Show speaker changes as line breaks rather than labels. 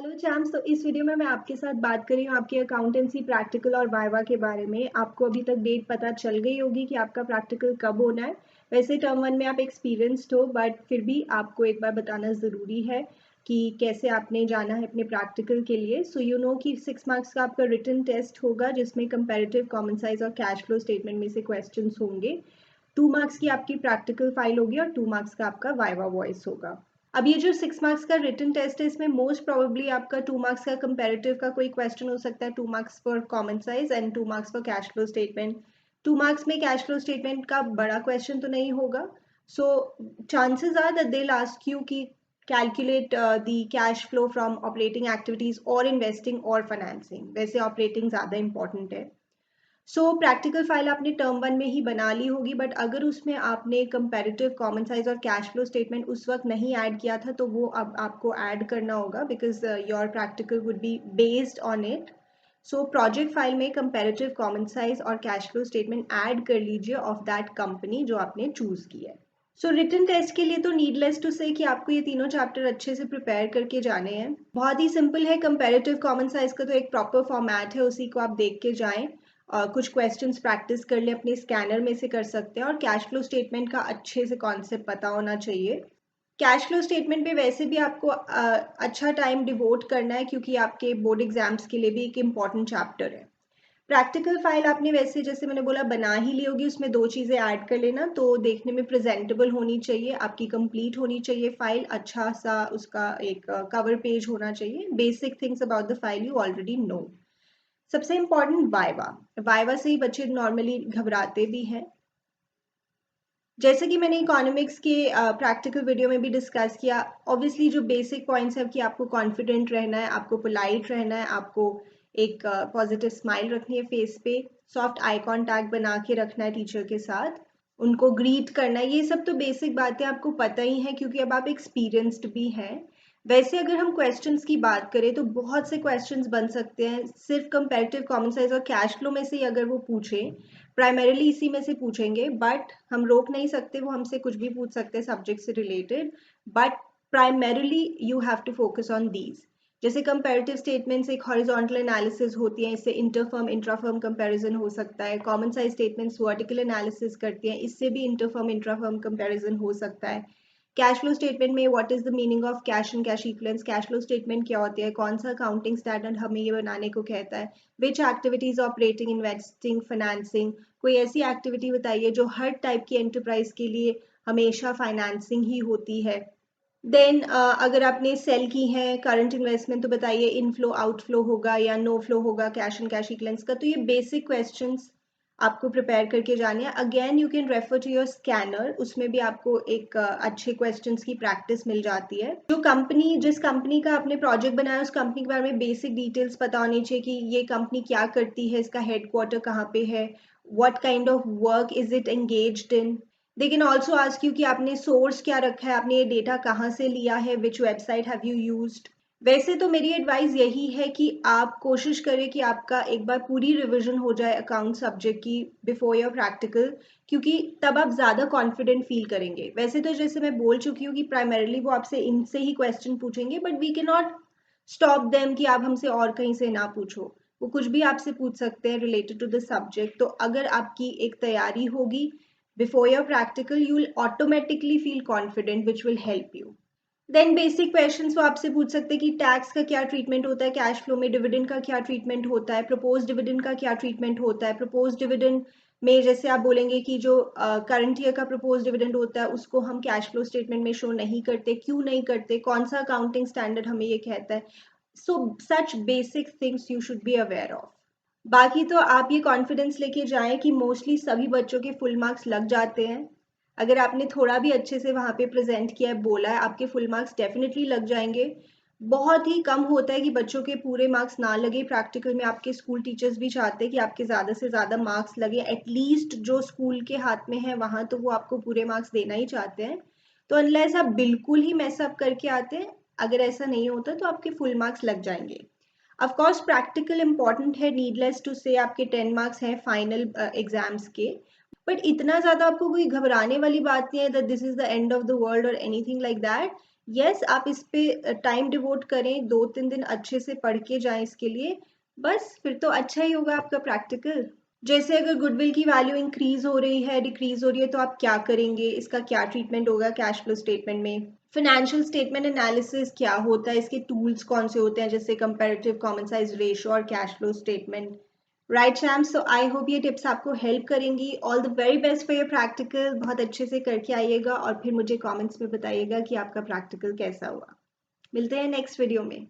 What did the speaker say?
Hello चैम्स। तो इस video में मैं आपके साथ बात कर रही हूँ आपके अकाउंटेंसी प्रैक्टिकल और वाइवा के बारे में। आपको अभी तक डेट पता चल गई होगी कि आपका प्रैक्टिकल कब होना है। वैसे टर्म 1 में आप एक्सपीरियंस्ड हो, बट फिर भी आपको एक बार बताना ज़रूरी है कि कैसे आपने जाना है अपने प्रैक्टिकल के लिए। सो यू नो कि 6 मार्क्स का आपका रिटन टेस्ट होगा, जिसमें कंपेरेटिव, कॉमन साइज और कैश फ्लो स्टेटमेंट में से क्वेश्चन होंगे। 2 मार्क्स की आपकी प्रैक्टिकल फाइल होगी और 2 मार्क्स का आपका वाइवा वॉइस होगा। अब ये जो 6 मार्क्स का रिटन टेस्ट है, इसमें मोस्ट प्रोबेबली आपका 2 मार्क्स का कंपैरेटिव का कोई क्वेश्चन हो सकता है, 2 marks for common size and 2 marks for cash flow statement. 2 marks में कैश फ्लो स्टेटमेंट का बड़ा क्वेश्चन तो नहीं होगा। So chances are that they will ask you कि calculate the cash flow from operating activities और इन्वेस्टिंग और financing. वैसे ऑपरेटिंग ज़्यादा इंपॉर्टेंट है। सो प्रैक्टिकल फाइल आपने टर्म 1 में ही बना ली होगी, बट अगर उसमें आपने कंपैरेटिव, कॉमन साइज और कैश फ्लो स्टेटमेंट उस वक्त नहीं ऐड किया था, तो वो अब आपको ऐड करना होगा, because your practical would be based on it. So project file में कंपैरेटिव, कॉमन साइज और कैश फ्लो स्टेटमेंट ऐड कर लीजिए ऑफ दैट कंपनी जो आपने चूज किया है। सो रिटन टेस्ट के लिए तो नीडलेस टू से कि आपको ये तीनों चैप्टर अच्छे से प्रिपेयर करके जाने हैं। बहुत ही सिंपल है। कंपैरेटिव, कॉमन साइज का तो एक प्रॉपर फॉर्मेट है, उसी को आप देख के जाएं। कुछ क्वेश्चंस प्रैक्टिस कर ले, अपने स्कैनर में से कर सकते हैं। और कैश फ्लो स्टेटमेंट का अच्छे से कॉन्सेप्ट पता होना चाहिए। कैश फ्लो स्टेटमेंट पे वैसे भी आपको अच्छा टाइम डिवोट करना है, क्योंकि आपके बोर्ड एग्जाम्स के लिए भी एक इम्पॉर्टेंट चैप्टर है। प्रैक्टिकल फाइल आपने वैसे, जैसे मैंने बोला, बना ही ली होगी। उसमें 2 चीज़ें ऐड कर लेना, तो देखने में प्रेजेंटेबल होनी चाहिए, आपकी कंप्लीट होनी चाहिए फाइल। अच्छा सा उसका एक कवर पेज होना चाहिए। Basic things about the file you already know. सबसे इम्पॉर्टेंट वाइवा। वाइवा से ही बच्चे नॉर्मली घबराते भी हैं। जैसे कि मैंने इकोनॉमिक्स के प्रैक्टिकल वीडियो में भी डिस्कस किया, ऑब्वियसली जो बेसिक पॉइंट्स है कि आपको कॉन्फिडेंट रहना है, आपको पोलाइट रहना है, आपको एक पॉजिटिव स्माइल रखनी है फेस पे, सॉफ्ट आई कांटेक्ट बना के रखना है टीचर के साथ, उनको ग्रीट करना है। ये सब तो बेसिक बातें आपको पता ही हैं, क्योंकि अब आप एक्सपीरियंस्ड भी हैं। वैसे अगर हम क्वेश्चंस की बात करें तो बहुत से क्वेश्चंस बन सकते हैं। सिर्फ कंपैरेटिव, कॉमन साइज और कैश फ्लो में से ही अगर वो पूछें, प्राइमरीली इसी में से पूछेंगे, बट हम रोक नहीं सकते, वो हमसे कुछ भी पूछ सकते हैं सब्जेक्ट से related. But primarily you have to focus on these. जैसे कंपैरेटिव स्टेटमेंट्स एक हॉरिजॉन्टल एनालिसिस होती है, इससे इंटरफर्म, इंट्राफर्म कंपैरिजन हो सकता है। Common size statements vertical analysis करती हैं, इससे भी इंटरफर्म, इंट्राफर्म कंपैरिजन हो सकता है। कैश फ्लो स्टेटमेंट में what is the meaning of cash and cash equivalence, cash flow statement क्या होती है, कौन सा अकाउंटिंग स्टैंडर्ड हमें ये बनाने को कहता है, विच एक्टिविटीज ऑपरेटिंग, इन्वेस्टिंग, फाइनेंसिंग। कोई ऐसी एक्टिविटी बताइए जो हर टाइप की एंटरप्राइज के लिए हमेशा फाइनेंसिंग ही होती है। देन अगर आपने सेल की है करंट इन्वेस्टमेंट, तो बताइए इनफ्लो आउटफ्लो होगा या नो फ्लो होगा कैश एंड कैश इक्विवेलेंस का। तो ये बेसिक क्वेश्चंस आपको प्रिपेयर करके जाने हैं। Again you can refer to your scanner, उसमें भी आपको एक अच्छे क्वेश्चंस की प्रैक्टिस मिल जाती है। जो कंपनी, जिस कंपनी का आपने प्रोजेक्ट बनाया, उस कंपनी के बारे में बेसिक डिटेल्स पता होनी चाहिए कि ये कंपनी क्या करती है, इसका हेडक्वार्टर कहाँ पे है, what kind of work is it engaged in. They can also ask you कि आपने सोर्स क्या रखा है, आपने ये डेटा कहाँ से लिया है, विच वेबसाइट हैव यू यूज्ड। वैसे तो मेरी एडवाइस यही है कि आप कोशिश करें कि आपका एक बार पूरी रिवीजन हो जाए अकाउंट सब्जेक्ट की बिफोर योर प्रैक्टिकल, क्योंकि तब आप ज़्यादा कॉन्फिडेंट फील करेंगे। वैसे तो जैसे मैं बोल चुकी हूँ कि प्राइमरीली वो आपसे इनसे ही क्वेश्चन पूछेंगे, but we can not stop them कि आप हमसे और कहीं से ना पूछो। वो कुछ भी आपसे पूछ सकते हैं रिलेटेड टू द सब्जेक्ट। तो अगर आपकी एक तैयारी होगी before your practical, you will automatically feel confident, which will help you. Then basic questions वो आपसे पूछ सकते हैं कि टैक्स का क्या ट्रीटमेंट होता है कैश फ्लो में, डिविडेंड का क्या ट्रीटमेंट होता है, प्रपोज डिविडेंड का क्या ट्रीटमेंट होता है। प्रपोज डिविडेंड में जैसे आप बोलेंगे कि जो करंट ईयर का प्रपोज डिविडेंड होता है उसको हम कैश फ्लो स्टेटमेंट में शो नहीं करते, क्यों नहीं करते, कौन सा अकाउंटिंग स्टैंडर्ड हमें ये कहता है। So such basic things you should be aware of. बाकी तो आप ये कॉन्फिडेंस लेके जाएं कि मोस्टली सभी बच्चों के फुल मार्क्स लग जाते हैं। अगर आपने थोड़ा भी अच्छे से वहाँ पे प्रेजेंट किया है, बोला है, आपके फुल मार्क्स डेफिनेटली लग जाएंगे। बहुत ही कम होता है कि बच्चों के पूरे मार्क्स ना लगे प्रैक्टिकल में। आपके स्कूल टीचर्स भी चाहते हैं कि आपके ज़्यादा से ज़्यादा मार्क्स लगे, एटलीस्ट जो स्कूल के हाथ में है वहाँ तो वो आपको पूरे मार्क्स देना ही चाहते हैं। तो अनलेस आप बिल्कुल ही मैसअप करके आते हैं, अगर ऐसा नहीं होता तो आपके फुल मार्क्स लग जाएंगे। ऑफ कोर्स प्रैक्टिकल इंपॉर्टेंट है, नीडलेस टू से। आपके 10 मार्क्स हैं फाइनल एग्जाम्स के, बट इतना ज़्यादा आपको कोई घबराने वाली बात नहीं है that this is the end of the world और एनीथिंग लाइक दैट। यस, आप इस पे टाइम डिवोट करें, 2-3 दिन अच्छे से पढ़ के जाएं इसके लिए, बस फिर तो अच्छा ही होगा आपका प्रैक्टिकल। जैसे अगर गुडविल की वैल्यू इंक्रीज हो रही है, डिक्रीज हो रही है, तो आप क्या करेंगे, इसका क्या ट्रीटमेंट होगा कैश फ्लो स्टेटमेंट में। फाइनेंशियल स्टेटमेंट एनालिसिस क्या होता है, इसके टूल्स कौन से होते हैं, जैसे कंपैरेटिव कॉमन साइज रेशियो और cash flow statement. Right sham, so I hope ये टिप्स आपको हेल्प करेंगी। All the very best for your practical, बहुत अच्छे से करके आइएगा और फिर मुझे कमेंट्स में बताइएगा कि आपका प्रैक्टिकल कैसा हुआ। मिलते हैं नेक्स्ट वीडियो में।